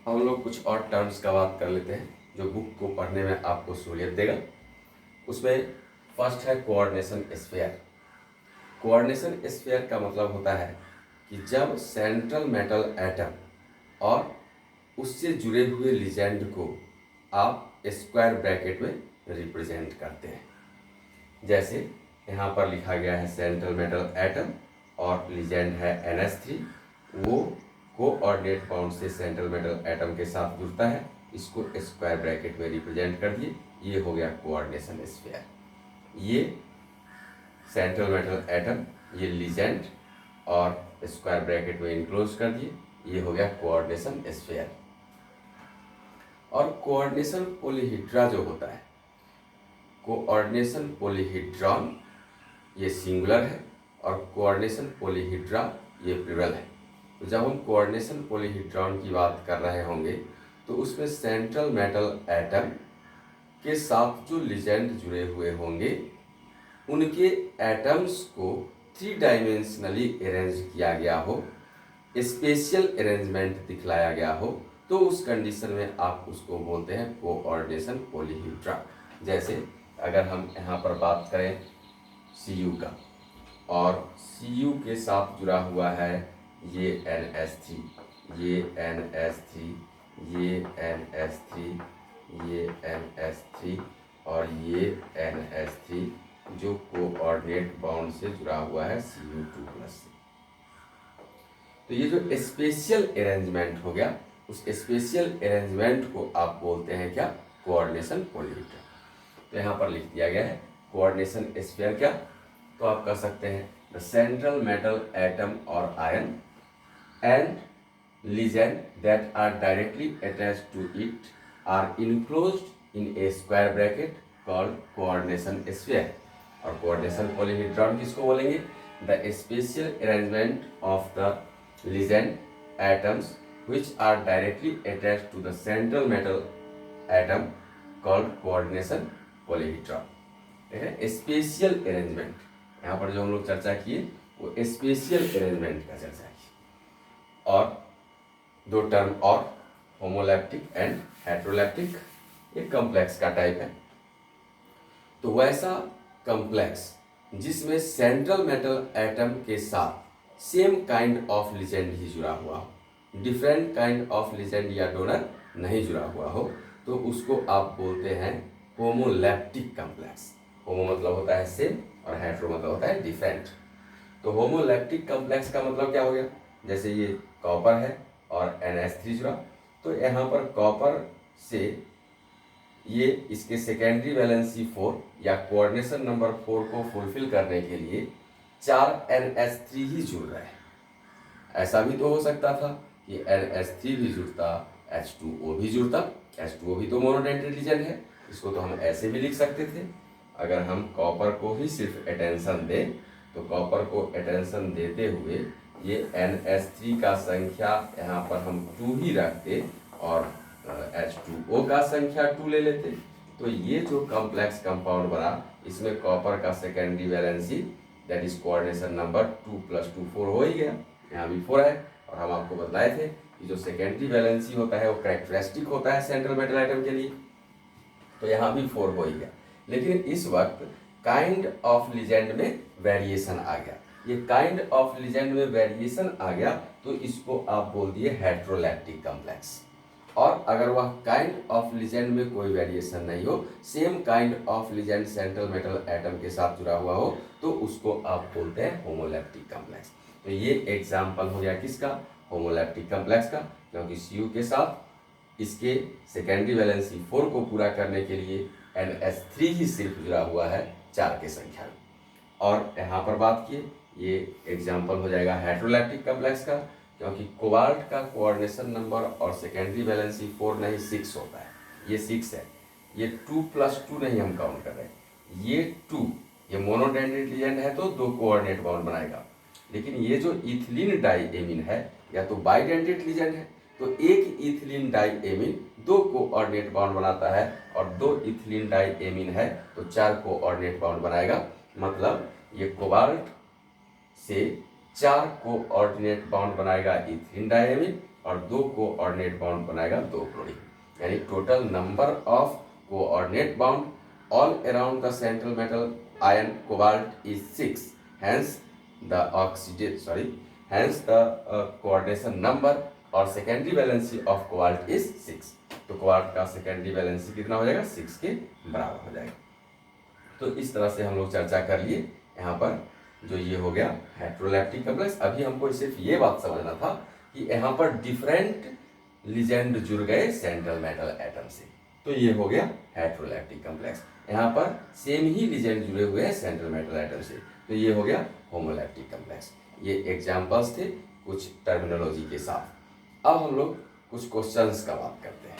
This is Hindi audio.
हम लोग कुछ और टर्म्स का बात कर लेते हैं जो बुक को पढ़ने में आपको सहूलियत देगा। उसमें फर्स्ट है कोऑर्डिनेशन स्फीयर। कोऑर्डिनेशन स्फीयर का मतलब होता है कि जब सेंट्रल मेटल एटम और उससे जुड़े हुए लिजेंड को आप स्क्वायर ब्रैकेट में रिप्रेजेंट करते हैं। जैसे यहाँ पर लिखा गया है सेंट्रल मेटल एटम और लिजेंड है NH3, वो कोऑर्डिनेट बाउंड से सेंट्रल मेटल एटम के साथ जुड़ता है, इसको स्क्वायर ब्रैकेट में रिप्रेजेंट कर दिए, ये हो गया कोऑर्डिनेशन स्फीयर। ये सेंट्रल मेटल एटम, ये लिजेंड और स्क्वायर ब्रैकेट में इनक्लोज कर दिए, ये हो गया कोऑर्डिनेशन स्फीयर। और कोऑर्डिनेशन पॉलीहेड्रा जो होता है, कोऑर्डिनेशन पॉलीहेड्रॉन ये सिंगुलर है और कोऑर्डिनेशन पॉलीहेड्रा ये प्लूरल है। तो जब हम कोऑर्डिनेशन पॉलीहेड्रॉन की बात कर रहे होंगे तो उसमें सेंट्रल मेटल एटम के साथ जो लिजेंड जुड़े हुए होंगे उनके एटम्स को 3 डायमेंशनली अरेंज किया गया हो, स्पेशल अरेंजमेंट दिखलाया गया हो, तो उस कंडीशन में आप उसको बोलते हैं कोऑर्डिनेशन पॉलीहेड्रा। जैसे अगर हम यहाँ पर बात करें Cu का, और Cu के साथ जुड़ा हुआ है ये NH3, ये NH3, ये NH3, ये NH3 और ये NH3 जो कोऑर्डिनेट बाउंड से जुड़ा हुआ है Cu2+ से। तो ये जो स्पेशल अरेंजमेंट हो गया, उस स्पेशल अरेंजमेंट को आप बोलते हैं क्या? Coordination polyhedra. तो यहाँ पर लिख दिया गया है कोऑर्डिनेशन स्फीयर क्या, तो आप कह सकते हैं द सेंट्रल मेटल एटम और ion and ligand that are directly attached to it are enclosed in a square bracket called coordination sphere. और कोऑर्डिनेशन पॉलीहेड्रॉन किसको बोलेंगे? The special arrangement of the ligand atoms which are directly attached to the central metal atom called coordination polyhedron। ठीक है, स्पेशल अरेंजमेंट, यहाँ पर जो हम लोग चर्चा किए वो स्पेशल अरेंजमेंट का चर्चा की। और दो टर्म और, होमोलैप्टिक एंड हेट्रोलैप्टिक, एक कॉम्प्लेक्स का टाइप है। तो वैसा कॉम्प्लेक्स जिसमें सेंट्रल मेटल एटम के साथ सेम काइंड ऑफ लिजेंड ही जुड़ा हुआ हो, डिफरेंट काइंड ऑफ लिजेंड या डोनर नहीं जुड़ा हुआ हो, तो उसको आप बोलते हैं होमोलैप्टिक कॉम्प्लेक्स। होमो मतलब होता है सेम और हेट्रो मतलब होता है डिफरेंट। तो होमोलैप्टिक कॉम्प्लेक्स का मतलब क्या हो गया? जैसे ये कॉपर है और NH3 जुड़ा, तो यहाँ पर कॉपर से ये इसके सेकेंडरी वैलेंसी 4 या कोऑर्डिनेशन नंबर 4 को फुलफिल करने के लिए 4 NH3 ही जुड़ रहे हैं। ऐसा भी तो हो सकता था कि NH3 भी जुड़ता, H2O भी जुड़ता। H2O भी तो मोनोडेंटेड लिजेंड है, इसको तो हम ऐसे भी लिख सकते थे। अगर हम कॉपर को ही सिर्फ अटेंशन दें तो कॉपर को अटेंशन देते हुए ये NH3 का संख्या यहाँ पर हम 2 ही रखते और H2O का संख्या 2 ले लेते, तो ये जो कॉम्प्लेक्स कंपाउंड बना, इसमें कॉपर का secondary valency that is coordination number 2 + 2 4 हो ही गया। यहाँ भी 4 है, और हम आपको बताए थे कि जो सेकेंडरी वैलेंसी होता है वो कैरेक्टरिस्टिक होता है सेंट्रल मेटल एटम के लिए, तो यहाँ भी 4 हो ही गया। लेकिन इस वक्त काइंड ऑफ लिजेंड में वेरिएशन आ गया। ये काइंड ऑफ लिजेंड में वेरिएशन आ गया तो इसको आप बोल दिए हेट्रोलैप्टिक कॉम्प्लेक्स। और अगर वह काइंड ऑफ लिजेंड में कोई वेरिएशन नहीं हो, same kind of legend central metal atom के साथ जुड़ा हुआ हो, तो उसको आप बोलते हैं होमोलैप्टिक कॉम्प्लेक्स। तो ये एग्जाम्पल हो गया किसका? होमोलैप्टिक कॉम्प्लेक्स का, क्योंकि Cu के साथ इसके सेकेंडरी वैलेंसी 4 को पूरा करने के लिए NH3 ही सिर्फ जुड़ा हुआ है 4 के संख्या में। और यहाँ पर बात किए, ये एग्जाम्पल हो जाएगा हेट्रोलैप्टिक कॉम्प्लेक्स का, क्योंकि कोबाल्ट का कोऑर्डिनेशन नंबर और सेकेंडरी वैलेंसी 4 नहीं 6 होता है, ये 6 है। ये 2 + 2 नहीं हम काउंट कर रहे हैं, ये 2, ये मोनोडेंटेड लिजेंड है तो 2 कोऑर्डिनेट बाउंड बनाएगा। लेकिन ये जो इथिलीन डाइएमीन है या तो बाइडेंटेड लिजेंड है, तो एक इथिलीन डाइएमीन 2 कोऑर्डिनेट बाउंड बनाता है, और 2 इथिलीन डाइएमीन है तो 4 कोऑर्डिनेट बाउंड बनाएगा। मतलब ये कोबाल्ट से 4 कोऑर्डिनेट बाउंड बनाएगा इथिलीन डाइएमीन, और 2 कोऑर्डिनेट बाउंड बनाएगा 2 क्लोरीन, यानी total number of coordinate bound all around the central metal ion cobalt is 6, hence the coordination number और secondary valency of cobalt is 6। तो कोबाल्ट का सेकेंडरी वैलेंसी कितना हो जाएगा, 6 के बराबर हो जाएगा। तो इस तरह से हम लोग चर्चा कर लिए यहाँ पर, जो ये हो गया हेटेरोलैक्टिक कॉम्प्लेक्स। अभी हमको सिर्फ ये बात समझना था कि यहाँ पर डिफरेंट लिजेंड जुड़ गए सेंट्रल मेटल एटम से, तो ये हो गया हेटेरोलैक्टिक कॉम्प्लेक्स। यहाँ पर सेम ही लिजेंड जुड़े हुए हैं सेंट्रल मेटल एटम से, तो ये हो गया होमोलैक्टिक कॉम्प्लेक्स। ये एग्जाम्पल्स थे कुछ टर्मिनोलॉजी के साथ। अब हम लोग कुछ क्वेश्चंस का बात करते हैं।